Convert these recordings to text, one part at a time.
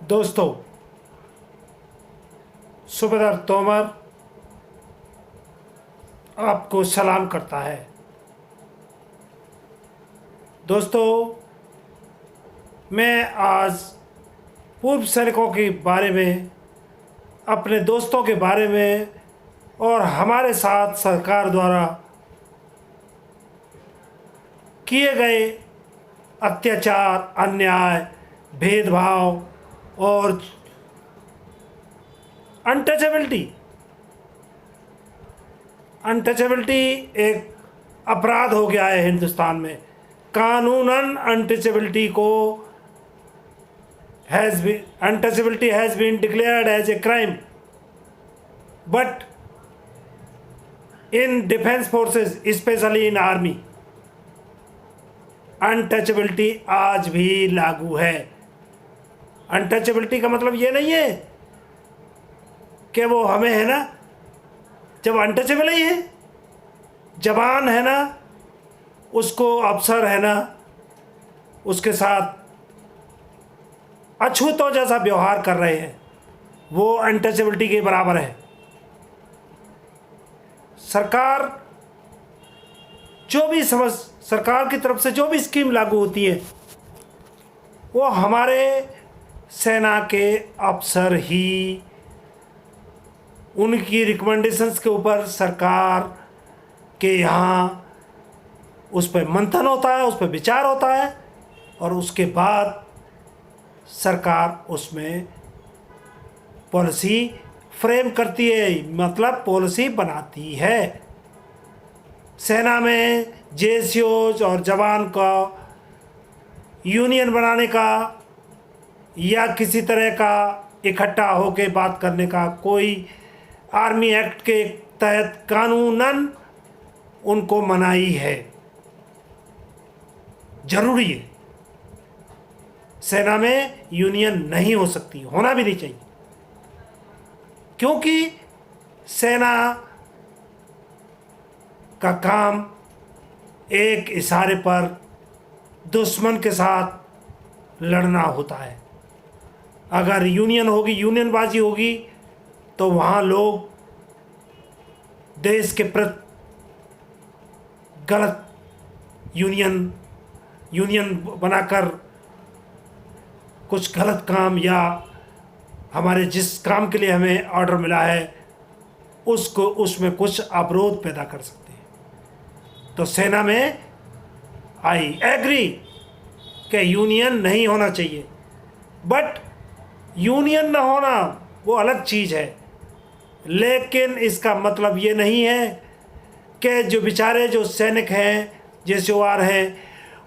दोस्तों, सूबेदार तोमर आपको सलाम करता है। दोस्तों, मैं आज पूर्व सैनिकों के बारे में, अपने दोस्तों के बारे में और हमारे साथ सरकार द्वारा किए गए अत्याचार, अन्याय, भेदभाव और अनटचेबिलिटी एक अपराध हो गया है हिंदुस्तान में। कानूनन untouchability has been declared as a crime, but in defense forces, especially in army, untouchability आज भी लागू है। अनटचेबिलिटी का मतलब ये नहीं है कि वो हमें है ना, जब अनटचेबल ही है, जवान है ना, उसको अफसर है ना, उसके साथ अछूतों जैसा व्यवहार कर रहे हैं, वो अनटचेबिलिटी के बराबर है। सरकार की तरफ से जो भी स्कीम लागू होती है, वो हमारे सेना के अफसर ही, उनकी रिकमेंडेशंस के ऊपर सरकार के यहाँ उस पर मंथन होता है, उस पर विचार होता है और उसके बाद सरकार उसमें पॉलिसी फ्रेम करती है, मतलब पॉलिसी बनाती है। सेना में जेसीओज और जवान का यूनियन बनाने का या किसी तरह का इकट्ठा होकर बात करने का कोई आर्मी एक्ट के तहत कानूनन उनको मनाही है, जरूरी है। सेना में यूनियन नहीं हो सकती, होना भी नहीं चाहिए, क्योंकि सेना का काम एक इशारे पर दुश्मन के साथ लड़ना होता है। अगर यूनियन होगी, यूनियनबाजी होगी, तो वहाँ लोग देश के प्रति गलत यूनियन बनाकर कुछ गलत काम या हमारे जिस काम के लिए हमें ऑर्डर मिला है उसमें कुछ अवरोध पैदा कर सकते हैं। तो सेना में आई एग्री कि यूनियन नहीं होना चाहिए, बट यूनियन ना होना वो अलग चीज़ है। लेकिन इसका मतलब ये नहीं है कि जो सैनिक हैं, जेसीओआर हैं,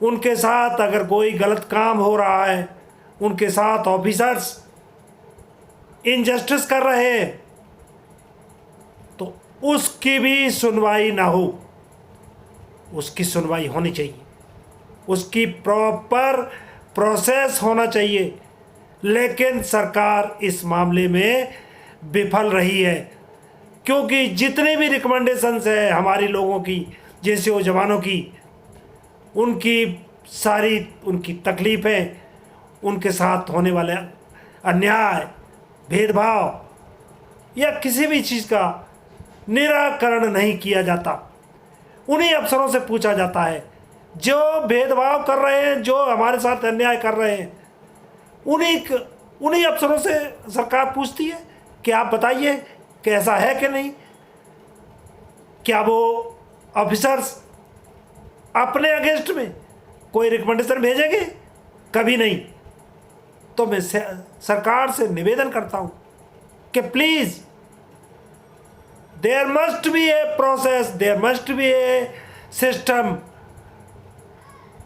उनके साथ अगर कोई गलत काम हो रहा है, उनके साथ ऑफिसर्स इनजस्टिस कर रहे हैं, तो उसकी भी सुनवाई ना हो। उसकी सुनवाई होनी चाहिए, उसकी प्रॉपर प्रोसेस होना चाहिए। लेकिन सरकार इस मामले में विफल रही है, क्योंकि जितने भी रिकमेंडेशंस है हमारे लोगों की, जेसीओ जवानों की, उनकी तकलीफ़ें, उनके साथ होने वाले अन्याय, भेदभाव या किसी भी चीज़ का निराकरण नहीं किया जाता। उन्हीं अफसरों से पूछा जाता है जो भेदभाव कर रहे हैं, जो हमारे साथ अन्याय कर रहे हैं, उन्हीं अफसरों से सरकार पूछती है कि आप बताइए कि ऐसा है कि नहीं। क्या वो ऑफिसर्स अपने अगेंस्ट में कोई रिकमेंडेशन भेजेंगे? कभी नहीं। तो मैं सरकार से निवेदन करता हूँ कि please, there must be a process, there must be a system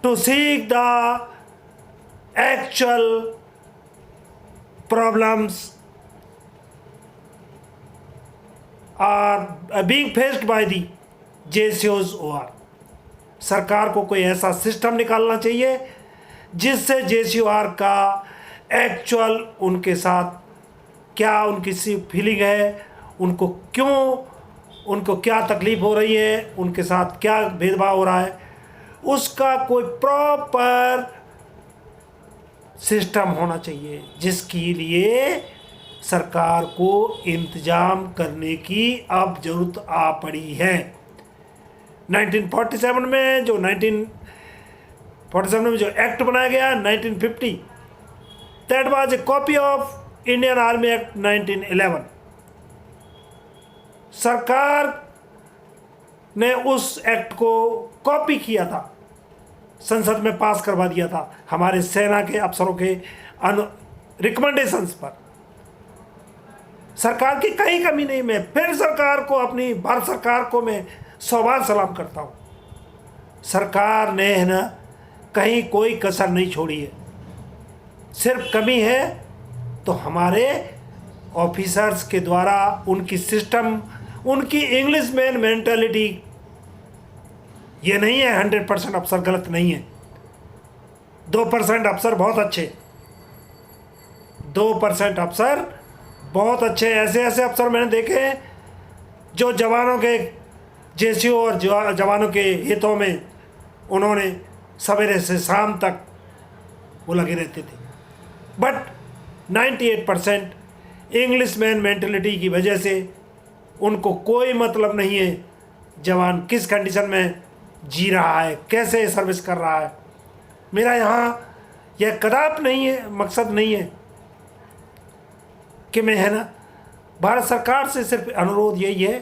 to seek the actual problems are being faced by the JCOs OR। सरकार को कोई ऐसा सिस्टम निकालना चाहिए जिससे JCOR का एक्चुअल उनके साथ क्या उनकी सी फीलिंग है, उनको क्या तकलीफ़ हो रही है, उनके साथ क्या भेदभाव हो रहा है, उसका कोई प्रॉपर सिस्टम होना चाहिए, जिसके लिए सरकार को इंतजाम करने की अब जरूरत आ पड़ी है। 1947 में जो 1947 में जो एक्ट बनाया गया 1950, that was a copy of Indian army act 1911। सरकार ने उस एक्ट को कॉपी किया था, संसद में पास करवा दिया था हमारे सेना के अफसरों के रिकमेंडेशंस पर। सरकार की कहीं कमी नहीं। मैं फिर सरकार को, अपनी भारत सरकार को मैं 100 बार सलाम करता हूँ। सरकार ने है ना कहीं कोई कसर नहीं छोड़ी है। सिर्फ कमी है तो हमारे ऑफिसर्स के द्वारा उनकी सिस्टम, उनकी इंग्लिश मैन मेंटालिटी। ये नहीं है 100% अफसर गलत नहीं है, 2% अफसर बहुत अच्छे, 2% अफसर बहुत अच्छे। ऐसे ऐसे अफसर मैंने देखे हैं जो जवानों के जेसीओ और जवानों के हितों में उन्होंने सवेरे से शाम तक वो लगे रहते थे। बट 98% इंग्लिश मैन मेंटलिटी की वजह से उनको कोई मतलब नहीं है जवान किस कंडीशन में जी रहा है, कैसे सर्विस कर रहा है। मेरा यहाँ यह कदाप नहीं है, मकसद नहीं है कि मैं है ना भारत सरकार से सिर्फ अनुरोध यही है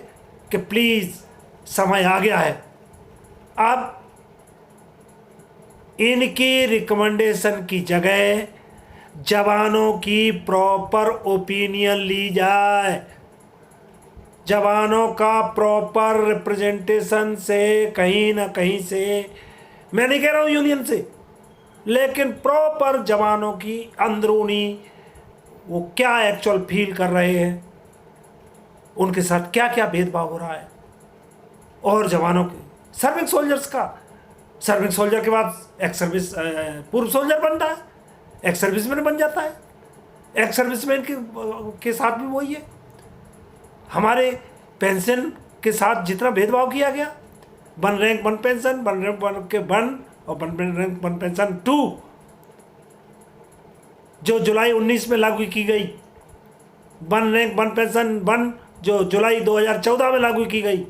कि प्लीज़ समय आ गया है, अब इनकी रिकमेंडेशन की जगह जवानों की प्रॉपर ओपिनियन ली जाए। जवानों का प्रॉपर रिप्रेजेंटेशन से कहीं ना कहीं से, मैं नहीं कह रहा हूँ यूनियन से, लेकिन प्रॉपर जवानों की अंदरूनी वो क्या एक्चुअल फील कर रहे हैं, उनके साथ क्या क्या भेदभाव हो रहा है। और जवानों के सर्विंग सोल्जर्स का, सर्विंग सोल्जर के बाद एक्स सर्विस पूर्व सोल्जर बनता है, एक्स सर्विसमैन बन जाता है। एक्स सर्विसमैन के साथ भी वही है। हमारे पेंशन के साथ जितना भेदभाव किया गया, 1 रैंक 1 पेंशन, 1 रैंक 1 के 1 और 1 रैंक 1 पेंशन 2, जो जुलाई 19 में लागू की गई, 1 रैंक 1 पेंशन 1 जो जुलाई 2014 में लागू की गई,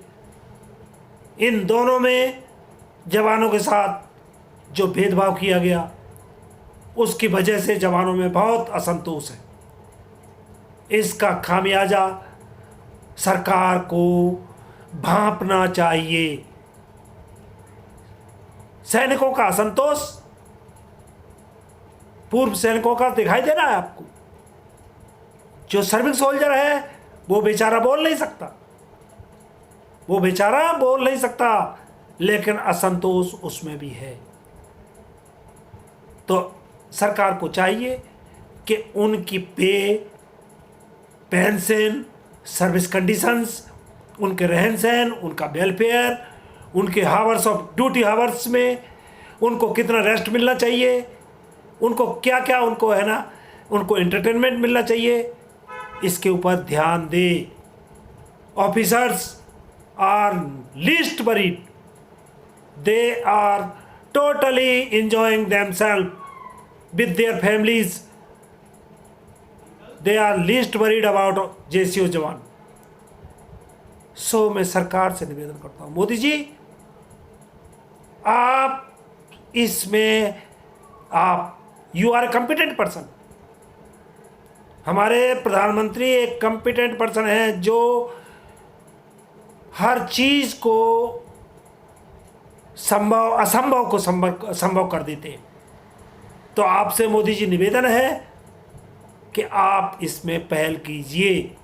इन दोनों में जवानों के साथ जो भेदभाव किया गया उसकी वजह से जवानों में बहुत असंतोष है। इसका खामियाजा सरकार को भांपना चाहिए। सैनिकों का असंतोष, पूर्व सैनिकों का दिखाई दे रहा है आपको। जो सर्विंग सोल्जर है वो बेचारा बोल नहीं सकता, वो बेचारा बोल नहीं सकता, लेकिन असंतोष उसमें भी है। तो सरकार को चाहिए कि उनकी पे, पेंशन, सर्विस कंडीशंस, उनके रहन सहन, उनका वेलफेयर, उनके हावर्स ऑफ ड्यूटी हावर्स में उनको कितना रेस्ट मिलना चाहिए, उनको क्या क्या उनको है ना उनको एंटरटेनमेंट मिलना चाहिए, इसके ऊपर ध्यान दे। Officers are least worried, they are totally enjoying themselves with their families. They are least worried about JCO जवान। सो मैं सरकार से निवेदन करता हूँ, मोदी जी आप इसमें you are a competent person. हमारे प्रधानमंत्री एक कॉम्पिटेंट पर्सन है जो हर चीज़ को संभव असंभव को संभव कर देते हैं। तो आपसे मोदी जी निवेदन है कि आप इसमें पहल कीजिए।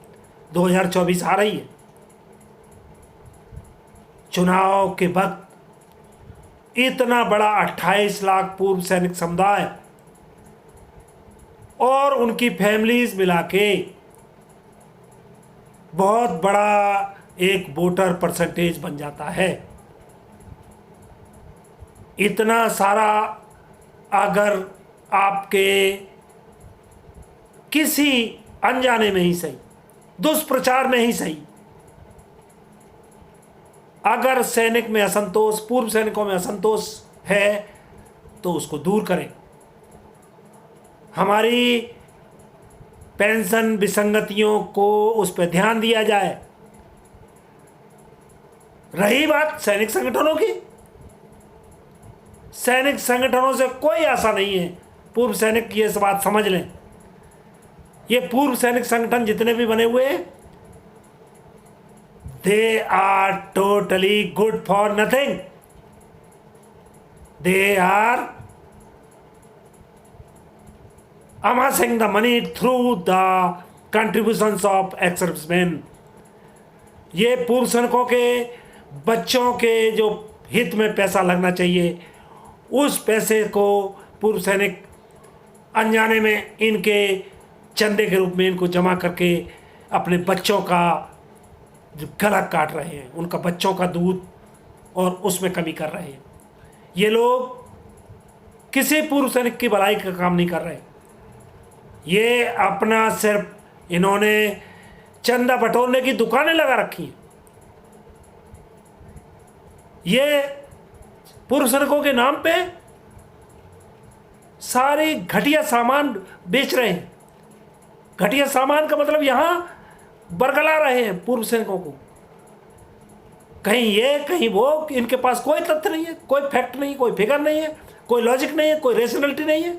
2024 आ रही है, चुनाव के वक्त इतना बड़ा 28 लाख पूर्व सैनिक समुदाय और उनकी फैमिलीज मिला के बहुत बड़ा एक वोटर परसेंटेज बन जाता है। इतना सारा अगर आपके किसी अनजाने में ही सही, दुष्प्रचार में ही सही, अगर सैनिक में असंतोष, पूर्व सैनिकों में असंतोष है तो उसको दूर करें। हमारी पेंशन विसंगतियों को उस पर ध्यान दिया जाए। रही बात सैनिक संगठनों की, सैनिक संगठनों से कोई आशा नहीं है। पूर्व सैनिक ये बात समझ लें, ये पूर्व सैनिक संगठन जितने भी बने हुए हैं, they are totally good for nothing. They are amassing the money through the contributions of ex-servicemen। ये पूर्व सैनिकों के बच्चों के जो हित में पैसा लगना चाहिए, उस पैसे को पूर्व सैनिक अनजाने में इनके चंदे के रूप में इनको जमा करके अपने बच्चों का जो गला काट रहे हैं, उनका बच्चों का दूध और उसमें कमी कर रहे हैं। ये लोग किसी पूर्व सैनिक की भलाई का काम नहीं कर रहे। ये अपना सिर्फ इन्होंने चंदा बटोरने की दुकानें लगा रखी हैं। ये पूर्व सैनिकों के नाम पे सारे घटिया सामान बेच रहे हैं। घटिया सामान का मतलब यहाँ बरगला रहे हैं पूर्व सैनिकों को। कहीं ये कहीं वो, इनके पास कोई तथ्य नहीं है, कोई फैक्ट नहीं, कोई फिगर नहीं है, कोई लॉजिक नहीं है, कोई रेशनलिटी नहीं है।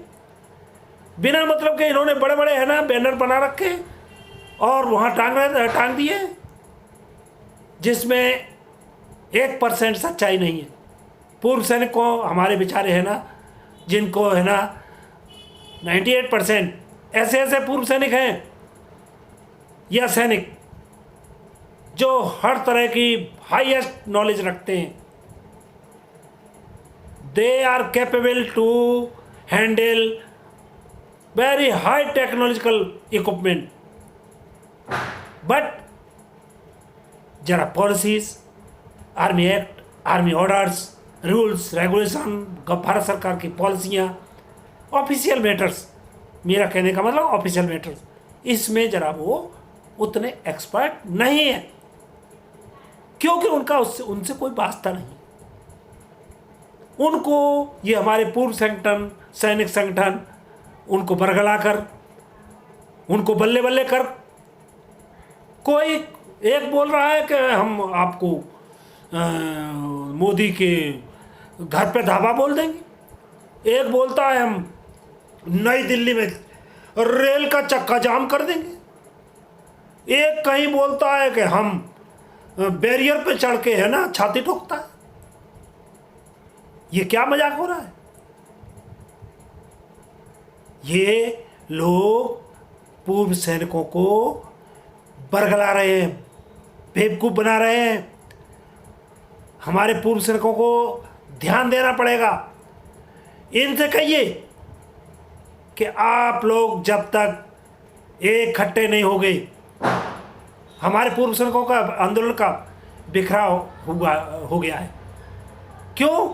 बिना मतलब के इन्होंने बड़े बड़े है ना बैनर बना रखे और वहाँ टांग दिए, जिसमें 1% सच्चाई नहीं है। पूर्व सैनिक को हमारे बेचारे है ना, जिनको है ना 98% ऐसे ऐसे पूर्व सैनिक हैं या सैनिक जो हर तरह की हाईएस्ट नॉलेज रखते हैं। They are capable to handle very high technological equipment, but जरा policies, army act, army orders, rules regulation, भारत सरकार की पॉलिसियाँ, ऑफिशियल मैटर्स, मेरा कहने का मतलब ऑफिशियल मैटर्स, इसमें जरा वो उतने एक्सपर्ट नहीं है, क्योंकि उनका उनसे कोई वास्ता नहीं। उनको ये हमारे पूर्व संगठन, सैनिक संगठन, उनको बरगला कर, उनको बल्ले बल्ले कर, कोई एक बोल रहा है कि हम आपको मोदी के घर पे धाबा बोल देंगे, एक बोलता है हम नई दिल्ली में रेल का चक्का जाम कर देंगे, एक कहीं बोलता है कि हम बैरियर पे चढ़ के है ना छाती ठोकता है। ये क्या मजाक हो रहा है? ये लोग पूर्व सैनिकों को बरगला रहे हैं, बेवकूफ़ बना रहे हैं। हमारे पूर्व सैनिकों को ध्यान देना पड़ेगा। इनसे कहिए कि आप लोग जब तक इकट्ठे नहीं हो गए, हमारे पूर्व सैनिकों का आंदोलन का बिखराव हो गया है। क्यों?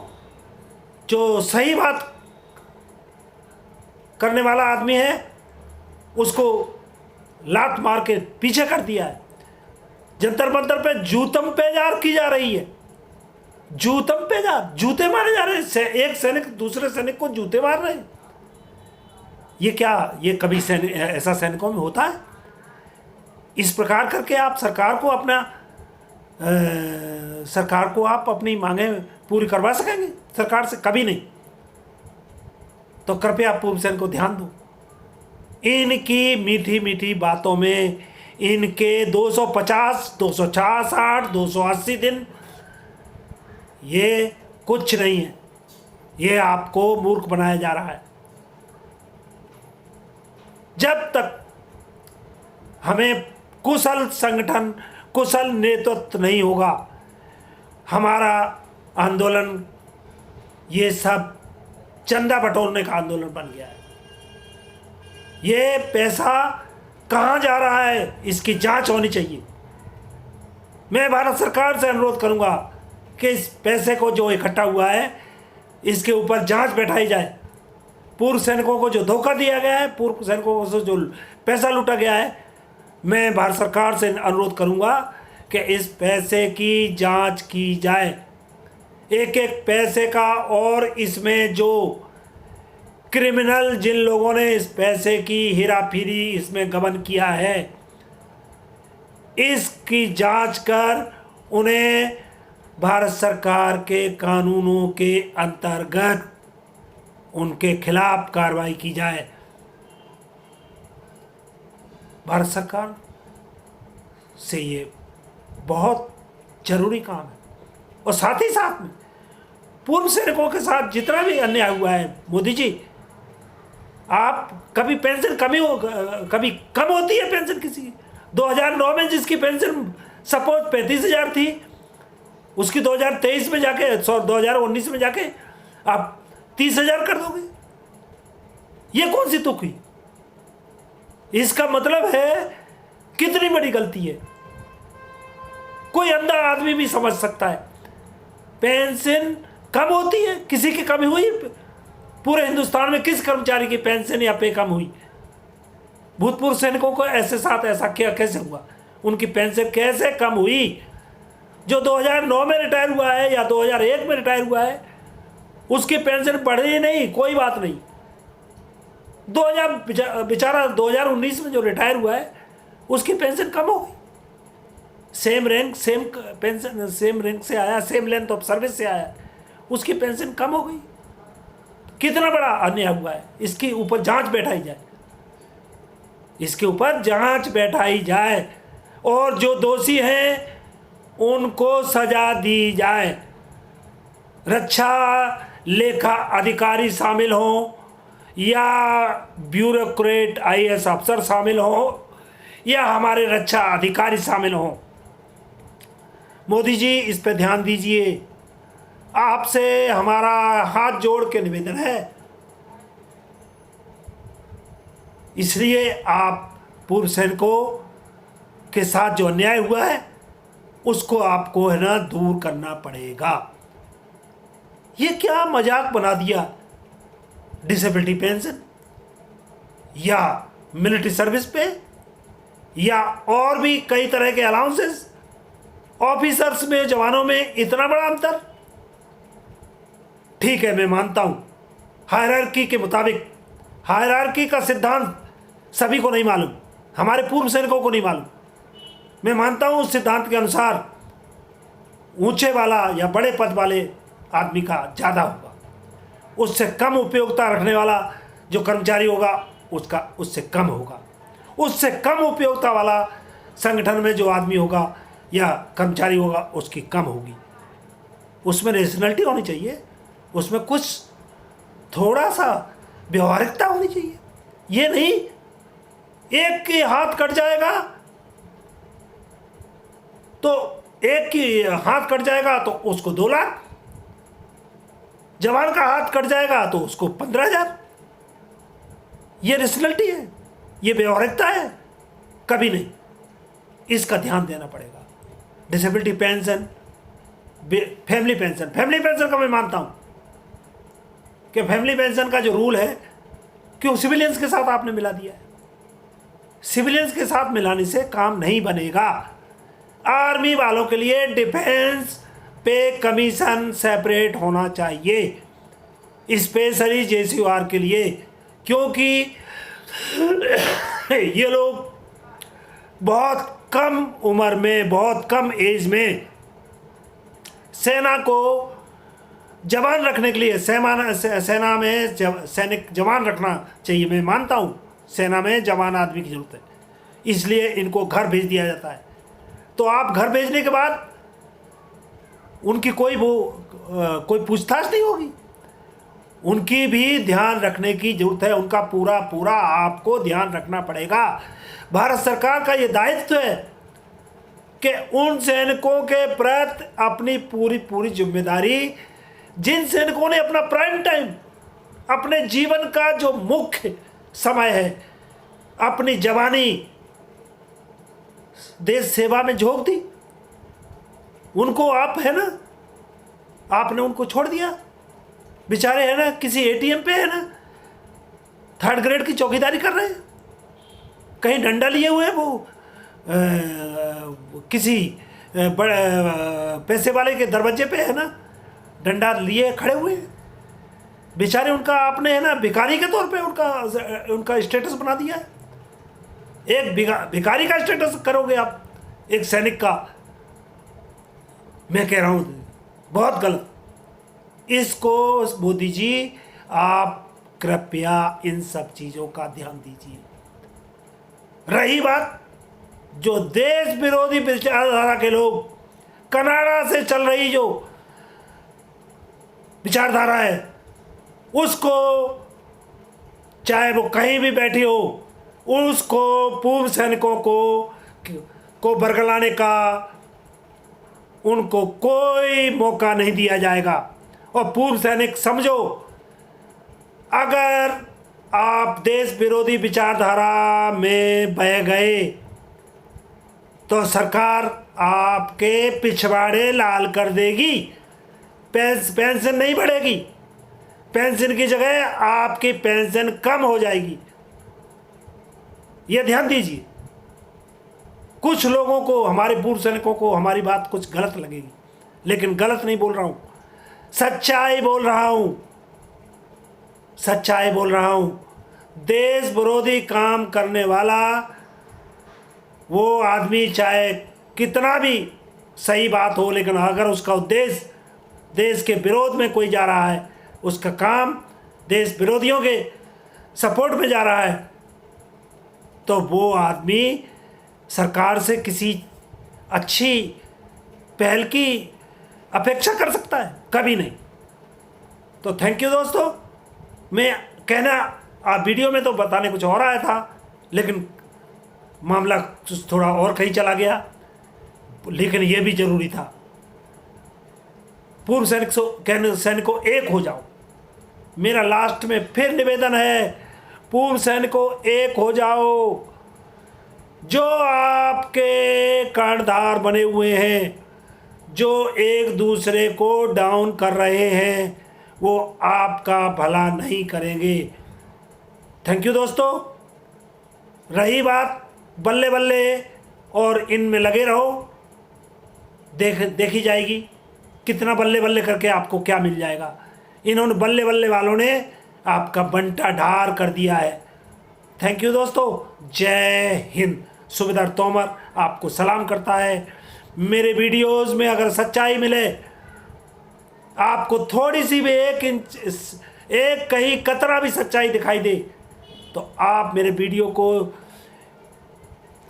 जो सही बात करने वाला आदमी है उसको लात मार के पीछे कर दिया है। जंतर मंतर पे जूतम पेजार की जा रही है, जूतम पेजार, जूते मारे जा रहे हैं। एक सैनिक दूसरे सैनिक को जूते मार रहे हैं। ये क्या, ये कभी ऐसा सैनिकों में होता है? इस प्रकार करके आप सरकार को सरकार को आप अपनी मांगें पूरी करवा सकेंगे? सरकार से कभी नहीं। तो कृपया आप पूर्व सैनिक को ध्यान दो। इनकी मीठी मीठी बातों में इनके 250, 266, 280 दिन, ये कुछ नहीं है। ये आपको मूर्ख बनाया जा रहा है। जब तक हमें कुशल संगठन, कुशल नेतृत्व नहीं होगा, हमारा आंदोलन ये सब चंदा बटोरने का आंदोलन बन गया है। ये पैसा कहाँ जा रहा है, इसकी जांच होनी चाहिए। मैं भारत सरकार से अनुरोध करूंगा कि इस पैसे को जो इकट्ठा हुआ है इसके ऊपर जांच बैठाई जाए। पूर्व सैनिकों को जो धोखा दिया गया है, पूर्व सैनिकों से जो पैसा लूटा गया है, मैं भारत सरकार से अनुरोध करूंगा कि इस पैसे की जांच की जाए, एक एक पैसे का। और इसमें जो क्रिमिनल जिन लोगों ने इस पैसे की हेरा फेरी इसमें गबन किया है, इसकी जांच कर उन्हें भारत सरकार के कानूनों के अंतर्गत उनके खिलाफ कार्रवाई की जाए। भारत सरकार से ये बहुत जरूरी काम है। और साथ ही साथ में पूर्व सैनिकों के साथ जितना भी अन्याय हुआ है, मोदी जी, आप कभी पेंशन कभी कम होती है पेंशन किसी की? 2009 में जिसकी पेंशन सपोज 35,000 थी, उसकी 2023 में जाके 2019 में जाके आप 30,000 कर दोगे? ये कौन सी तुक हुई? इसका मतलब है कितनी बड़ी गलती है। कोई अंधा आदमी भी समझ सकता है। पेंशन कम होती है, किसी की कमी हुई? पूरे हिंदुस्तान में किस कर्मचारी की पेंशन या पे कम हुई? भूतपूर्व सैनिकों को ऐसे साथ ऐसा क्या कैसे हुआ? उनकी पेंशन कैसे कम हुई? जो 2009 में रिटायर हुआ है या 2001 में रिटायर हुआ है, उसकी पेंशन बढ़ी नहीं, कोई बात नहीं। 2000 2019 में जो रिटायर हुआ है, उसकी पेंशन कम हो गई। Same rank same pension, same rank से आया, सेम लेंथ ऑफ सर्विस से आया, उसकी पेंशन कम हो गई। कितना बड़ा अन्याय हुआ है। इसके ऊपर जांच बैठाई जाए, इसके ऊपर जांच बैठाई जाए और जो दोषी हैं उनको सजा दी जाए। रक्षा लेखा अधिकारी शामिल हों या ब्यूरोक्रेट IAS अफसर शामिल हों या हमारे रक्षा अधिकारी शामिल हों, मोदी जी इस पे ध्यान दीजिए। आपसे हमारा हाथ जोड़ के निवेदन है। इसलिए आप पूर्व सैनिकों के साथ जो अन्याय हुआ है उसको आपको है ना दूर करना पड़ेगा। ये क्या मजाक बना दिया? डिसेबिलिटी पेंशन या मिलिट्री सर्विस पे या और भी कई तरह के अलाउंसेस, ऑफिसर्स में, जवानों में इतना बड़ा अंतर? ठीक है, मैं मानता हूं हायरार्की के मुताबिक, हायरार्की का सिद्धांत सभी को नहीं मालूम, हमारे पूर्व सैनिकों को नहीं मालूम। मैं मानता हूं उस सिद्धांत के अनुसार ऊंचे वाला या बड़े पद वाले आदमी का ज़्यादा होगा, उससे कम उपयोगिता रखने वाला जो कर्मचारी होगा उसका उससे कम होगा, उससे कम उपयोगिता वाला संगठन में जो आदमी होगा या कर्मचारी होगा उसकी कम होगी। उसमें रेशनलिटी होनी चाहिए, उसमें कुछ थोड़ा सा व्यवहारिकता होनी चाहिए। ये नहीं एक की हाथ कट जाएगा तो एक की हाथ कट जाएगा तो उसको 2 लाख, जवान का हाथ कट जाएगा तो उसको 15,000। ये रेशनलिटी है, ये व्यवहारिकता है? कभी नहीं। इसका ध्यान देना पड़ेगा। Disability pension, family pension, family pension का मैं मानता हूं कि फैमिली पेंशन का जो रूल है, क्यों सिविलियंस के साथ आपने मिला दिया है? सिविलियंस के साथ मिलाने से काम नहीं बनेगा। आर्मी वालों के लिए डिफेंस पे कमीशन सेपरेट होना चाहिए, स्पेशली JCOR के लिए, क्योंकि ये लोग बहुत कम उम्र में, बहुत कम एज में सेना को जवान रखने के लिए, सेना में सैनिक जवान रखना चाहिए। मैं मानता हूँ सेना में जवान आदमी की ज़रूरत है, इसलिए इनको घर भेज दिया जाता है। तो आप घर भेजने के बाद उनकी कोई पूछताछ नहीं होगी, उनकी भी ध्यान रखने की ज़रूरत है। उनका पूरा पूरा आपको ध्यान रखना पड़ेगा। भारत सरकार का ये दायित्व है कि उन सैनिकों के प्रति अपनी पूरी जिम्मेदारी, जिन सैनिकों ने अपना प्राइम टाइम, अपने जीवन का जो मुख्य समय है, अपनी जवानी देश सेवा में झोंक दी, उनको आप है ना, आपने उनको छोड़ दिया। बेचारे है ना किसी ATM पे है ना 3rd ग्रेड की चौकीदारी कर रहे हैं, कहीं डंडा लिए हुए वो किसी बड़े पैसे वाले के दरवाजे पे है ना डंडा लिए खड़े हुए हैं। बेचारे उनका आपने है ना भिखारी के तौर पे उनका स्टेटस बना दिया है। एक भिखारी का स्टेटस करोगे आप एक सैनिक का? मैं कह रहा हूँ बहुत गलत। इसको मोदी जी आप कृपया इन सब चीज़ों का ध्यान दीजिए। रही बात जो देश विरोधी विचारधारा के लोग, कनाडा से चल रही जो विचारधारा है, उसको चाहे वो कहीं भी बैठी हो, उसको पूर्व सैनिकों को बरगलाने का उनको कोई मौका नहीं दिया जाएगा। और पूर्व सैनिक समझो, अगर आप देश विरोधी विचारधारा में बह गए तो सरकार आपके पिछवाड़े लाल कर देगी। पेंशन नहीं बढ़ेगी, पेंशन की जगह आपकी पेंशन कम हो जाएगी। ये ध्यान दीजिए। कुछ लोगों को, हमारे पूर्व सैनिकों को हमारी बात कुछ गलत लगेगी, लेकिन गलत नहीं बोल रहा हूँ, सच्चाई बोल रहा हूँ, सच्चाई बोल रहा हूँ। देश विरोधी काम करने वाला वो आदमी चाहे कितना भी सही बात हो, लेकिन अगर उसका उद्देश्य देश के विरोध में कोई जा रहा है, उसका काम देश विरोधियों के सपोर्ट में जा रहा है, तो वो आदमी सरकार से किसी अच्छी पहल की अपेक्षा कर सकता है? कभी नहीं। तो थैंक यू दोस्तों। मैं कहना वीडियो में तो बताने कुछ और आया था, लेकिन मामला थोड़ा और कहीं चला गया, लेकिन ये भी ज़रूरी था। पूर्व सैनिकों एक हो जाओ। मेरा लास्ट में फिर निवेदन है, पूर्व सैनिकों एक हो जाओ। जो आपके कर्णधार बने हुए हैं, जो एक दूसरे को डाउन कर रहे हैं, वो आपका भला नहीं करेंगे। थैंक यू दोस्तों। रही बात बल्ले बल्ले और इनमें लगे रहो, देखी जाएगी कितना बल्ले बल्ले करके आपको क्या मिल जाएगा। इन्होंने बल्ले बल्ले वालों ने आपका बंटा ढार कर दिया है। थैंक यू दोस्तों। जय हिंद। सूबेदार तोमर आपको सलाम करता है। मेरे वीडियोस में अगर सच्चाई मिले, आपको थोड़ी सी भी एक इंच, एक कहीं कतरा भी सच्चाई दिखाई दे, तो आप मेरे वीडियो को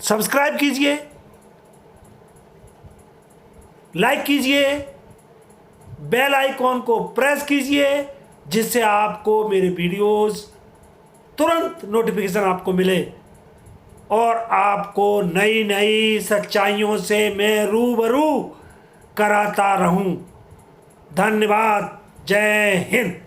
सब्सक्राइब कीजिए, लाइक कीजिए, बेल आइकॉन को प्रेस कीजिए, जिससे आपको मेरे वीडियोस तुरंत नोटिफिकेशन आपको मिले और आपको नई नई सच्चाइयों से मैं रूबरू कराता रहूं। धन्यवाद। जय हिंद।